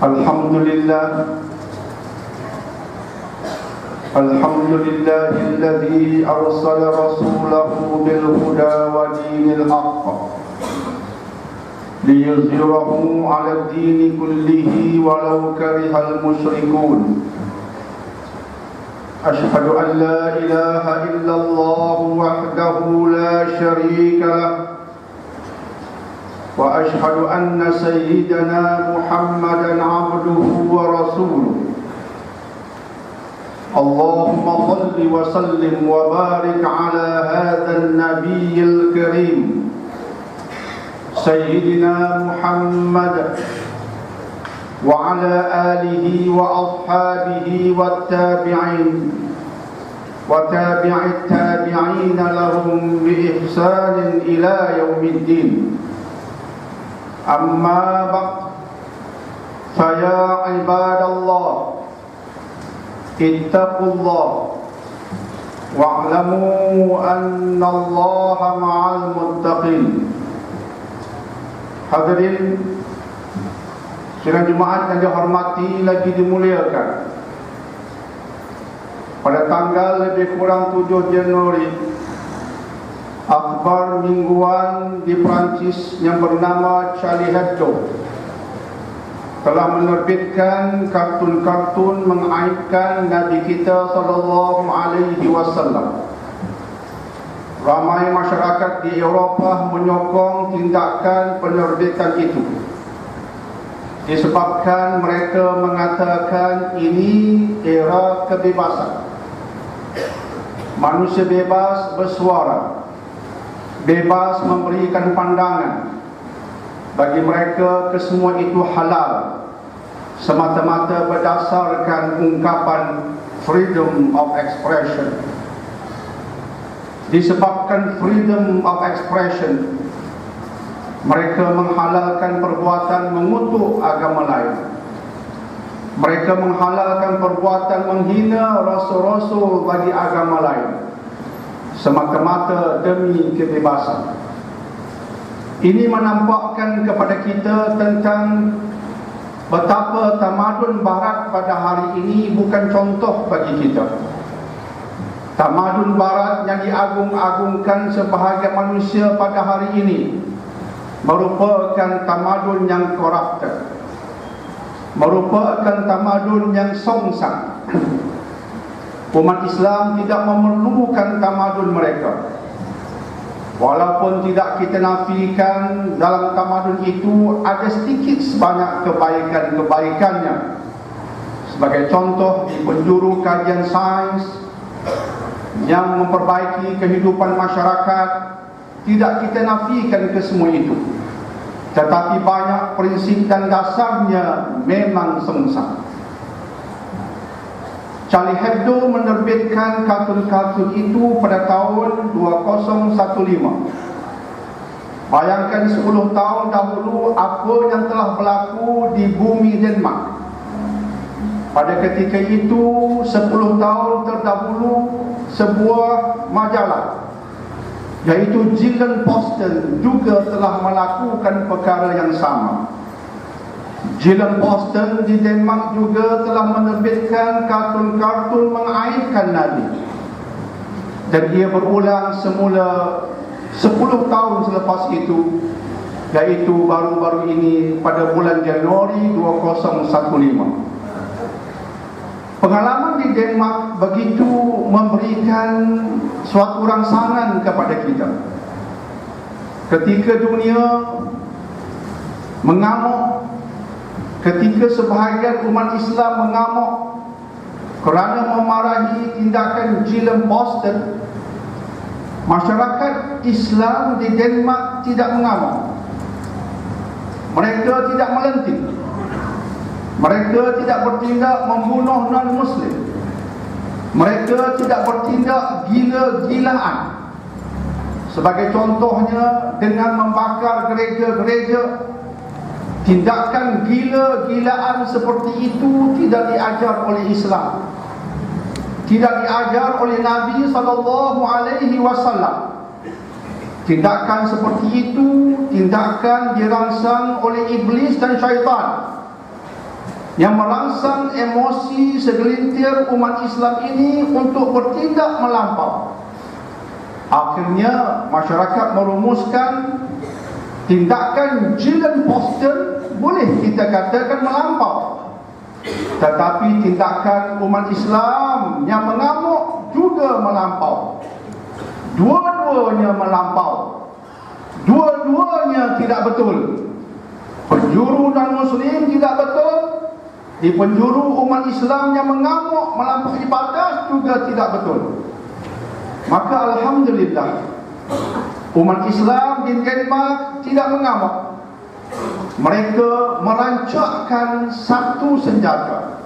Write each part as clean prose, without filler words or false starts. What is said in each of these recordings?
Alhamdulillah alladzi arsala rasulahu bil huda wa dinil haqq liyuzhirahu 'ala ad-din kullihi walau karihal musyrikun. Ashhadu an la ilaha illallah wahdahu la syarika lah wa ashhadu anna sayyidana Muhammadan 'abduhu wa rasuluh. Allahumma shalli wa sallim wa barik 'ala hadzal nabiyil karim sayyidina Muhammad wa 'ala alihi wa ashabihi wattabi'in wa tabi'it tabi'in lahum bi ihsanin ila yaumiddin. Amma ba'd, faya ibadallah, ittaqullah wa'lamu anna Allaha ma'al muttaqin. Hadirin sidang Jumaat yang dihormati lagi dimuliakan, pada tanggal lebih kurang 7 Januari, akhbar mingguan di Perancis yang bernama Charlie Hebdo telah menerbitkan kartun-kartun mengaibkan Nabi kita sallallahu alaihi wasallam. Ramai masyarakat di Eropah menyokong tindakan penerbitan itu, disebabkan mereka mengatakan ini era kebebasan. Manusia bebas bersuara, bebas memberikan pandangan. Bagi mereka kesemua itu halal, semata-mata berdasarkan ungkapan freedom of expression. Disebabkan freedom of expression, mereka menghalalkan perbuatan mengutuk agama lain. Mereka menghalalkan perbuatan menghina rasul-rasul bagi agama lain, semata-mata demi kebebasan. Ini menampakkan kepada kita tentang betapa tamadun barat pada hari ini bukan contoh bagi kita. Tamadun barat yang diagung-agungkan sebahagian manusia pada hari ini merupakan tamadun yang corrupted, merupakan tamadun yang songsang. Umat Islam tidak memerlukan tamadun mereka. Walaupun tidak kita nafikan dalam tamadun itu ada sedikit sebanyak kebaikan-kebaikannya. Sebagai contoh, di penjuru kajian sains yang memperbaiki kehidupan masyarakat, tidak kita nafikan kesemua itu. Tetapi banyak prinsip dan dasarnya memang songsang. Charlie Hebdo menerbitkan kartun-kartun itu pada tahun 2015. Bayangkan 10 tahun dahulu apa yang telah berlaku di bumi Denmark. Pada ketika itu, 10 tahun terdahulu, sebuah majalah yaitu Jyllands-Posten juga telah melakukan perkara yang sama. Jyllands-Posten di Denmark juga telah menerbitkan kartun-kartun mengaibkan Nabi, dan ia berulang semula 10 tahun selepas itu, yaitu baru-baru ini pada bulan Januari 2015. Pengalaman di Denmark begitu memberikan suatu rangsangan kepada kita. Ketika dunia mengamuk, ketika sebahagian umat Islam mengamuk kerana memarahi tindakan Jyllands-Posten, masyarakat Islam di Denmark tidak mengamuk. Mereka tidak melenting. Mereka tidak bertindak membunuh non-Muslim. Mereka tidak bertindak gila-gilaan. Sebagai contohnya dengan membakar gereja-gereja. Tindakan gila-gilaan seperti itu tidak diajar oleh Islam, tidak diajar oleh Nabi SAW. Tindakan seperti itu tindakan dirangsang oleh iblis dan syaitan. yang merangsang emosi segelintir umat Islam ini untuk bertindak melampau. Akhirnya masyarakat merumuskan tindakan Gillen Boston boleh kita katakan melampau, tetapi tindakan umat Islam yang mengamuk juga melampau. Dua-duanya melampau, dua-duanya tidak betul. Penjuru dan Muslim tidak betul, di penjuru umat Islam yang mengamuk melampaui batas juga tidak betul. Maka alhamdulillah, umat Islam di Denmark tidak mengamuk. Mereka merancakkan satu senjata.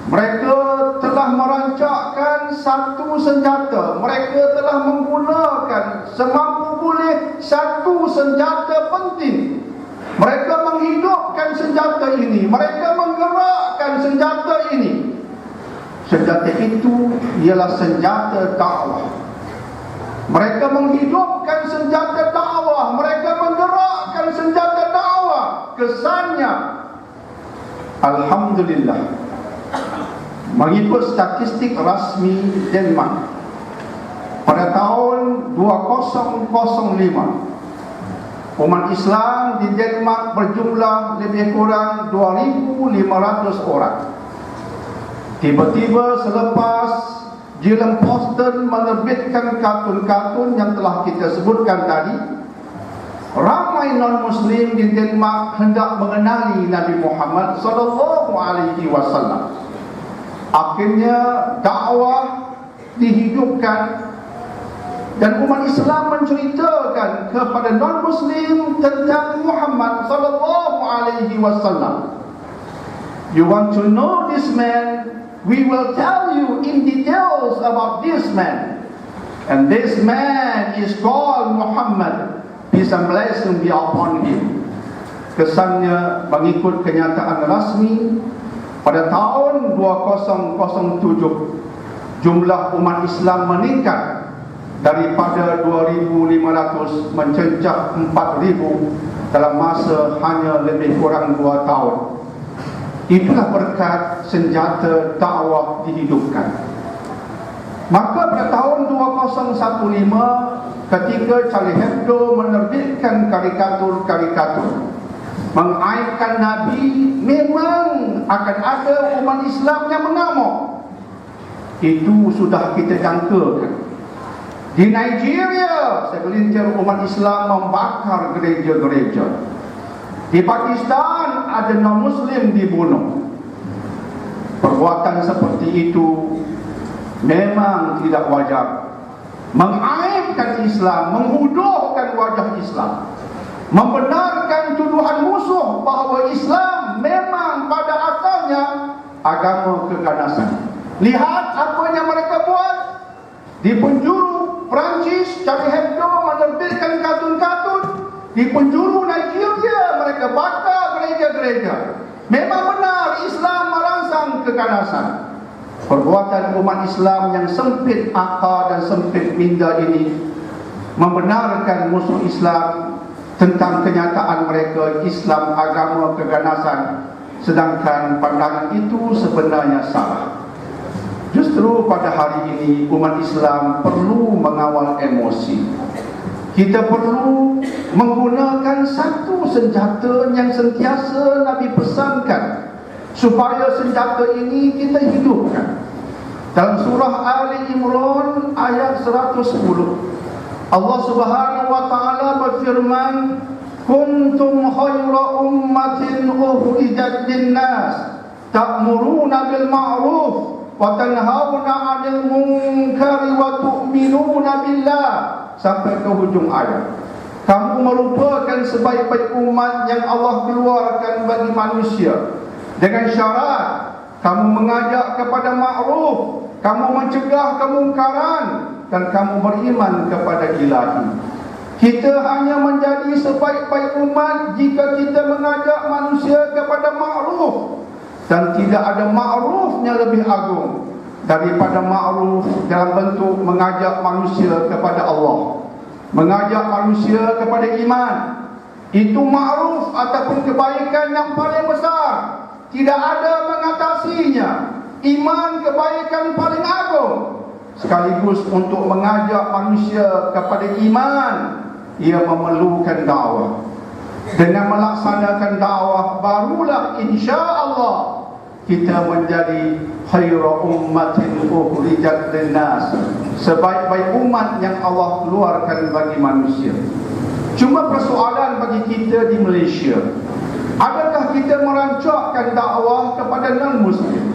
Mereka telah merancakkan satu senjata. Mereka telah menggunakan semampu boleh satu senjata penting. Mereka menghidupkan senjata ini. Mereka menggerakkan senjata ini. Senjata itu ialah senjata dakwah. Mereka menghidupkan senjata dakwah. Mereka menggerakkan senjata dakwah. Kesannya, alhamdulillah, mengikut statistik rasmi Denmark, pada tahun 2005, umat Islam di Denmark berjumlah lebih kurang 2.500 orang. Tiba-tiba selepas Gillen Boston menerbitkan kartun-kartun yang telah kita sebutkan tadi, ramai non-Muslim di Denmark hendak mengenali Nabi Muhammad SAW. Akhirnya dakwah dihidupkan dan umat Islam menceritakan kepada non-Muslim tentang Muhammad SAW. You want to know this man? We will tell you in details about this man. And this man is called Muhammad. Peace and blessing be upon him. Kesannya, mengikut kenyataan rasmi, pada tahun 2007, jumlah umat Islam meningkat daripada 2.500 mencencah 4.000 dalam masa hanya lebih kurang 2 tahun. Itulah berkat senjata dakwah dihidupkan. Maka pada tahun 2015, ketika Charlie Hebdo menerbitkan karikatur-karikatur mengaibkan Nabi, memang akan ada umat Islam yang mengamuk. Itu sudah kita jangkakan. Di Nigeria, segelintir umat Islam membakar gereja-gereja. Di Pakistan ada non-Muslim dibunuh. Perbuatan seperti itu memang tidak wajar. Mengaibkan Islam, menghuduhkan wajah Islam, membenarkan tuduhan musuh bahawa Islam memang pada asalnya agama keganasan. Lihat apa yang mereka buat. Di penjuru Perancis, Charlie Hebdo menerbitkan kartun-kartun. Di penjuru Nigeria, mereka bakar gereja-gereja. Memang benar Islam merangsang keganasan. Perbuatan umat Islam yang sempit akal dan sempit minda ini membenarkan musuh Islam tentang kenyataan mereka Islam agama keganasan, sedangkan pandangan itu sebenarnya salah. Justru pada hari ini umat Islam perlu mengawal emosi. Kita perlu menggunakan satu senjata yang sentiasa Nabi pesankan, supaya senjata ini kita hidupkan. Dalam surah Ali Imran ayat 110, Allah Subhanahu wa taala berfirman, "Kuntum khaira ummatin ukhrijat lin-nas, ta'muruna bil ma'ruf wa tanhauna 'anil munkari wa tu'minuna billah." Sampai ke hujung ayat. Kamu merupakan sebaik-baik umat yang Allah keluarkan bagi manusia, dengan syarat kamu mengajak kepada ma'ruf, kamu mencegah kemungkaran, dan kamu beriman kepada Ilahi. Kita hanya menjadi sebaik-baik umat jika kita mengajak manusia kepada ma'ruf, dan tidak ada ma'ruf yang lebih agung daripada ma'ruf dalam bentuk mengajak manusia kepada Allah, mengajak manusia kepada iman. Itu ma'ruf ataupun kebaikan yang paling besar. tidak ada mengatasinya. Iman kebaikan paling agung, sekaligus untuk mengajak manusia kepada iman, ia memerlukan dakwah. Dengan melaksanakan dakwah, barulah insya-Allah kita menjadi khairu ummatin ukhrijat linnas, sebaik-baik umat yang Allah keluarkan bagi manusia. Cuma persoalan bagi kita di Malaysia, adakah kita merancakkan dakwah kepada non-Muslim?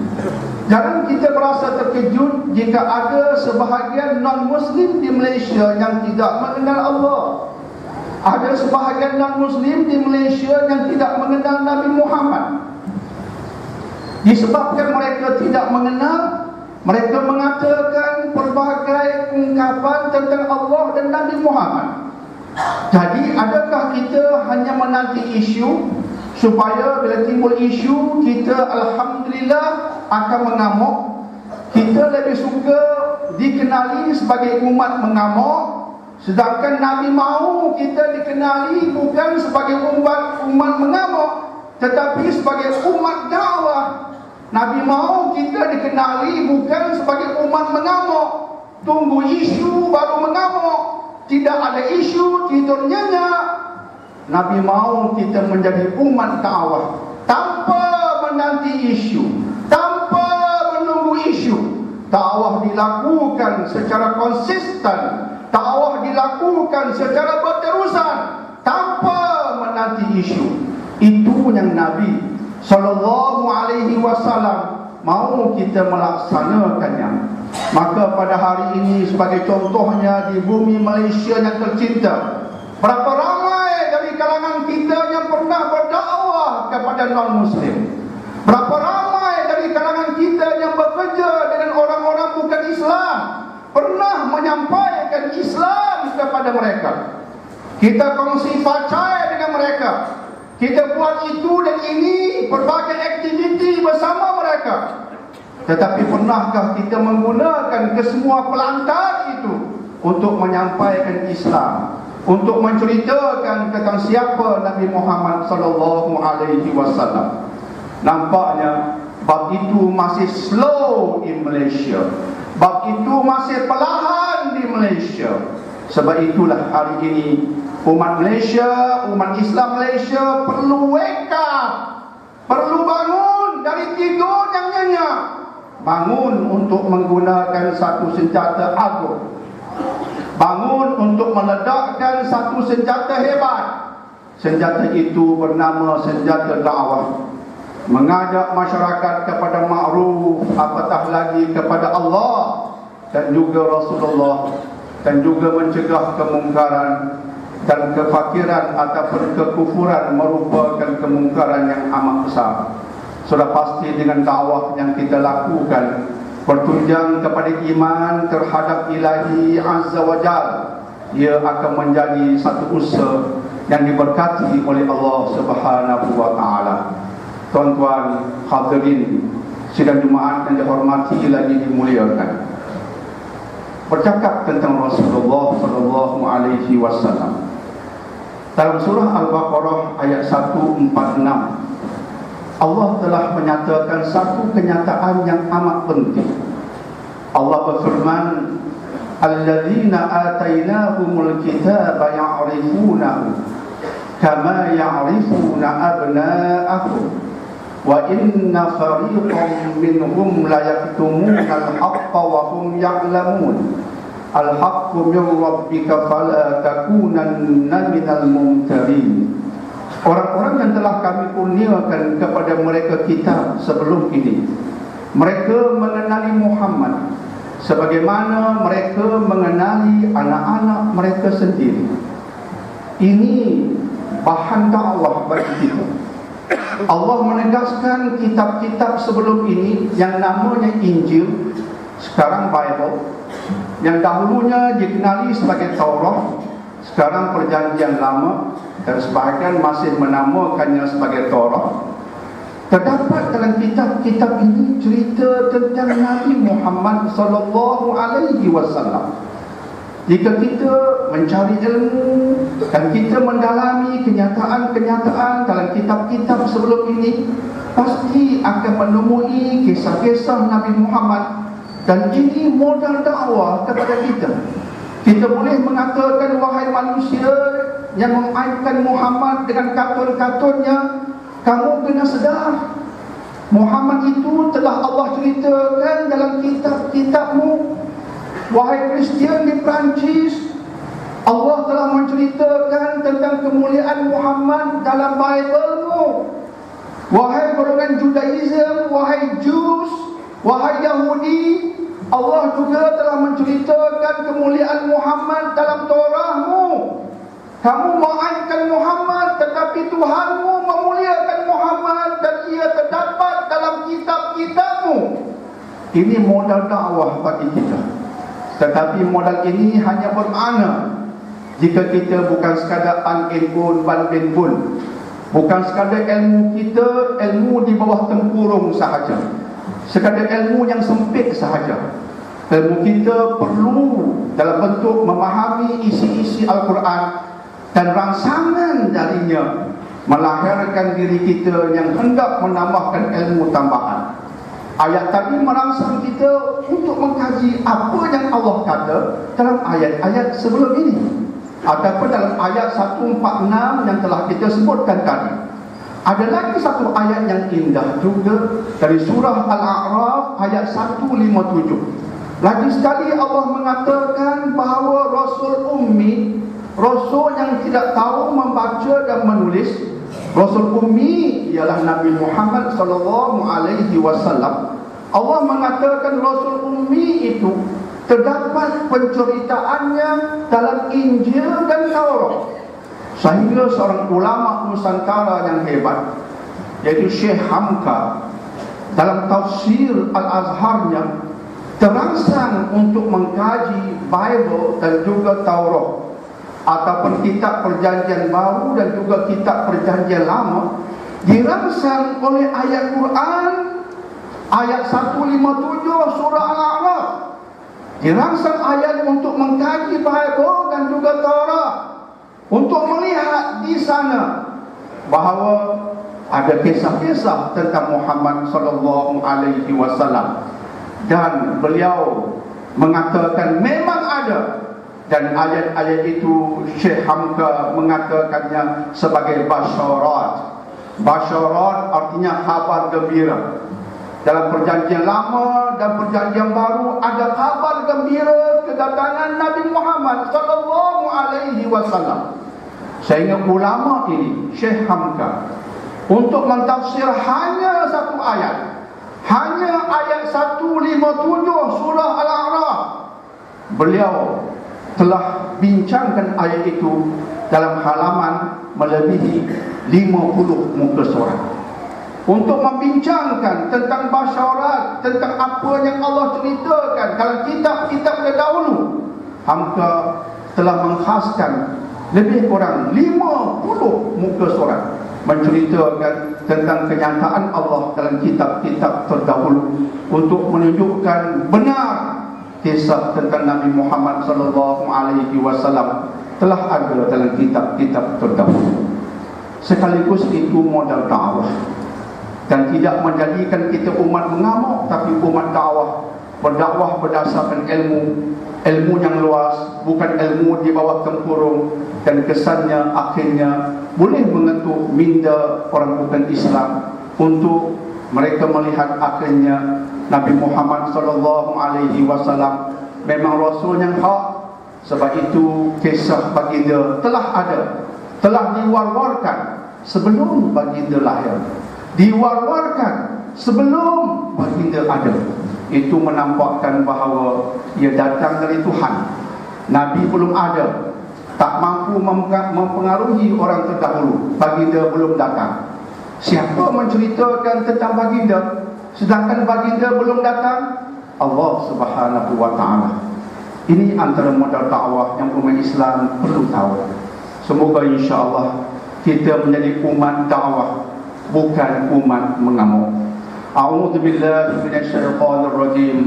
Jangan kita berasa terkejut jika ada sebahagian non-Muslim di Malaysia yang tidak mengenal Allah. Ada sebahagian non-Muslim di Malaysia yang tidak mengenal Nabi Muhammad. Disebabkan mereka tidak mengenal, mereka mengatakan pelbagai ungkapan tentang Allah dan Nabi Muhammad. Jadi adakah kita hanya menanti isu supaya bila timbul isu kita alhamdulillah akan mengamuk? Kita lebih suka dikenali sebagai umat mengamuk, sedangkan Nabi mahu kita dikenali bukan sebagai umat mengamuk, tetapi sebagai umat dakwah. Nabi mahu kita dikenali bukan sebagai umat mengamuk, tunggu isu baru mengamuk, tidak ada isu tidur nyenyak. Nabi mahu kita menjadi umat dakwah tanpa menanti isu, tanpa menunggu isu. Dakwah dilakukan secara konsisten, dakwah dilakukan secara berterusan tanpa menanti isu. Itu yang Nabi SAW mahu kita melaksanakannya. Maka pada hari ini sebagai contohnya di bumi Malaysia yang tercinta, berapa ramai dari kalangan kita yang pernah berdakwah kepada non-Muslim? Berapa ramai dari kalangan kita yang bekerja dengan orang-orang bukan Islam, pernah menyampaikan Islam kepada mereka? Kita kongsi facai dengan mereka, kita buat itu dan ini, berbagai aktiviti bersama mereka. Tetapi pernahkah kita menggunakan kesemua pelantar itu untuk menyampaikan Islam, untuk menceritakan tentang siapa Nabi Muhammad SAW? Nampaknya bab itu masih slow di Malaysia, bab itu masih perlahan di Malaysia. Sebab itulah hari ini umat Malaysia, umat Islam Malaysia perlu wake up, perlu bangun dari tidur yang nyenyak, bangun untuk menggunakan satu senjata agung, bangun untuk meledakkan satu senjata hebat. Senjata itu bernama senjata dakwah, mengajak masyarakat kepada ma'ruf, apatah lagi kepada Allah dan juga Rasulullah, dan juga mencegah kemungkaran. Dan kefakiran ataupun kekufuran merupakan kemungkaran yang amat besar. Sudah pasti dengan dakwah yang kita lakukan bertunjang kepada iman terhadap Ilahi Azza wa Jalla, ia akan menjadi satu usaha yang diberkati oleh Allah Subhanahu wa Ta'ala. Tuan-tuan hadirin sidang Jumaat yang dihormati lagi dimuliakan, bercakap tentang Rasulullah SAW dalam surah Al-Baqarah ayat 146, Allah telah menyatakan satu kenyataan yang amat penting. Allah berfirman, alladzina atainahumul kitaba ya'rifunahu kama ya'rifuna abna'ahum wa inna fariqan minhum la yaktumuna al-haqqa wa hum ya'lamun. Al-haqqu min rabbika fala takunanna minal mumtarin. Orang-orang yang telah kami kurniakan kepada mereka kitab sebelum ini, mereka mengenali Muhammad sebagaimana mereka mengenali anak-anak mereka sendiri. Ini bahan dakwah bagi kita. Allah menegaskan kitab-kitab sebelum ini yang namanya Injil, sekarang Bible, yang dahulunya dikenali sebagai Taurat, sekarang Perjanjian Lama, dan sebahagian masih menamakannya sebagai Taurat. Terdapat dalam kitab-kitab ini cerita tentang Nabi Muhammad SAW. Jika kita mencari ilmu dan kita mendalami kenyataan-kenyataan dalam kitab-kitab sebelum ini, pasti akan menemui kisah-kisah Nabi Muhammad, dan ini modal dakwah kepada kita. Kita boleh mengatakan, wahai manusia yang mengaitkan Muhammad dengan katun-katunnya, kamu kena sedar, Muhammad itu telah Allah ceritakan dalam kitab-kitabmu. Wahai Kristian di Perancis, Allah telah menceritakan tentang kemuliaan Muhammad dalam Bible-mu. Wahai golongan Judaism, wahai Jews, wahai Yahudi, Allah juga telah menceritakan kemuliaan Muhammad dalam Torah-mu. Kamu mengaitkan Muhammad, tetapi Tuhanmu memuliakan Muhammad dan ia terdapat dalam kitab-kitabmu. Ini modal dakwah bagi kita. Tetapi modal ini hanya bermakna jika kita bukan sekadar angin pun, banding pun, bukan sekadar ilmu kita, ilmu di bawah tempurung sahaja, sekadar ilmu yang sempit sahaja. Ilmu kita perlu dalam bentuk memahami isi-isi Al-Quran dan rangsangan darinya melahirkan diri kita yang hendak menambahkan ilmu tambahan. Ayat tadi merangsang kita untuk mengkaji apa yang Allah kata dalam ayat-ayat sebelum ini, ataupun dalam ayat 146 yang telah kita sebutkan tadi. Ada lagi satu ayat yang indah juga dari surah Al-A'raf ayat 157. Lagi sekali Allah mengatakan bahawa Rasul Ummi, Rasul yang tidak tahu membaca dan menulis, Rasul Ummi ialah Nabi Muhammad SAW. Allah mengatakan Rasul Ummi itu terdapat penceritaannya dalam Injil dan Taurat. Sehingga seorang ulama Nusantara yang hebat, yaitu Syekh Hamka, dalam tafsir Al-Azharnya terangsang untuk mengkaji Bible dan juga Taurat, ataupun kitab Perjanjian Baru dan juga kitab Perjanjian Lama, dirangsang oleh ayat Quran ayat 157 surah Al-A'raf. Dirangsang ayat untuk mengkaji Bible dan juga Taurat, untuk melihat di sana bahawa ada kisah-kisah tentang Muhammad sallallahu alaihi wasallam, dan beliau mengatakan memang ada. Dan ayat-ayat itu Syekh Hamka mengatakannya sebagai basyarat. Basyarat artinya kabar gembira. Dalam Perjanjian Lama dan Perjanjian Baru ada kabar gembira kedatangan Nabi Muhammad sallallahu alaihi wasallam. Sehingga ulama ini, Syekh Hamka, untuk mentafsir hanya satu ayat, hanya ayat 157 surah Al-A'raf, beliau telah bincangkan ayat itu dalam halaman melebihi 50 muka surat, untuk membincangkan tentang basyarat, tentang apa yang Allah ceritakan dalam kitab-kitab terdahulu. Hamka telah mengkhaskan lebih kurang 50 muka surat menceritakan tentang kenyataan Allah dalam kitab-kitab terdahulu, untuk menunjukkan benar kisah tentang Nabi Muhammad sallallahu alaihi wasallam telah ada dalam kitab-kitab terdahulu. Sekaligus itu modal dakwah, dan tidak menjadikan kita umat mengamuk, tapi umat dakwah, berdakwah berdasarkan ilmu yang luas, bukan ilmu di bawah tempurung, dan kesannya akhirnya boleh mengetuk minda orang bukan Islam untuk mereka melihat akhirnya Nabi Muhammad sallallahu alaihi wasallam memang rasul yang hak. Sebab itu kisah baginda telah ada, telah diwar-warkan sebelum baginda lahir, diwar-warkan sebelum baginda ada. Itu menampakkan bahawa ia datang dari Tuhan. Nabi belum ada, tak mampu mempengaruhi orang terdahulu. Baginda belum datang. Siapa menceritakan tentang baginda sedangkan baginda belum datang? Allah Subhanahu wa ta'ala. Ini antara modal dakwah yang umat Islam perlu tahu. Semoga insya-Allah kita menjadi umat dakwah, bukan umat mengamuk. أعوذ بالله من الشيطان الرجيم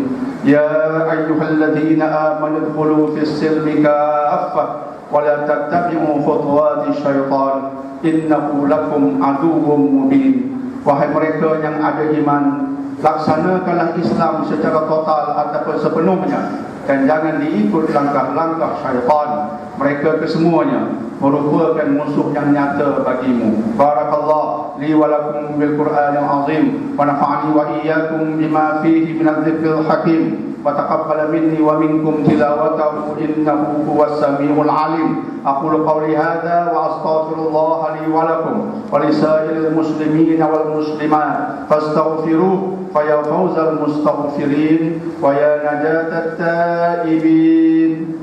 يا أيها الذين آمنوا ادخلوا في السلم كافة ولا تتبعوا خطوات الشيطان إنه لكم عدو مبين. Wahai mereka yang ada iman, laksanakanlah Islam secara total ataupun sepenuhnya, dan jangan diikut langkah-langkah syaitan. Mereka kesemuanya merupakan musuh yang nyata bagimu. Barakallah li wa lakum bil Qur'anil azim wa nafa'ani wa iyyakum bima fihi minadh dzikril hakim wa taqabbal minni wa minkum tilawatahu innahu huwas samiul alim. Aqulu qawli hadha wa astaghfirullah li wa lakum wa lisairil muslimin wal muslimat fastaghfiruhu fa ya fawzal mustaghfirin wa ya najatat taibin.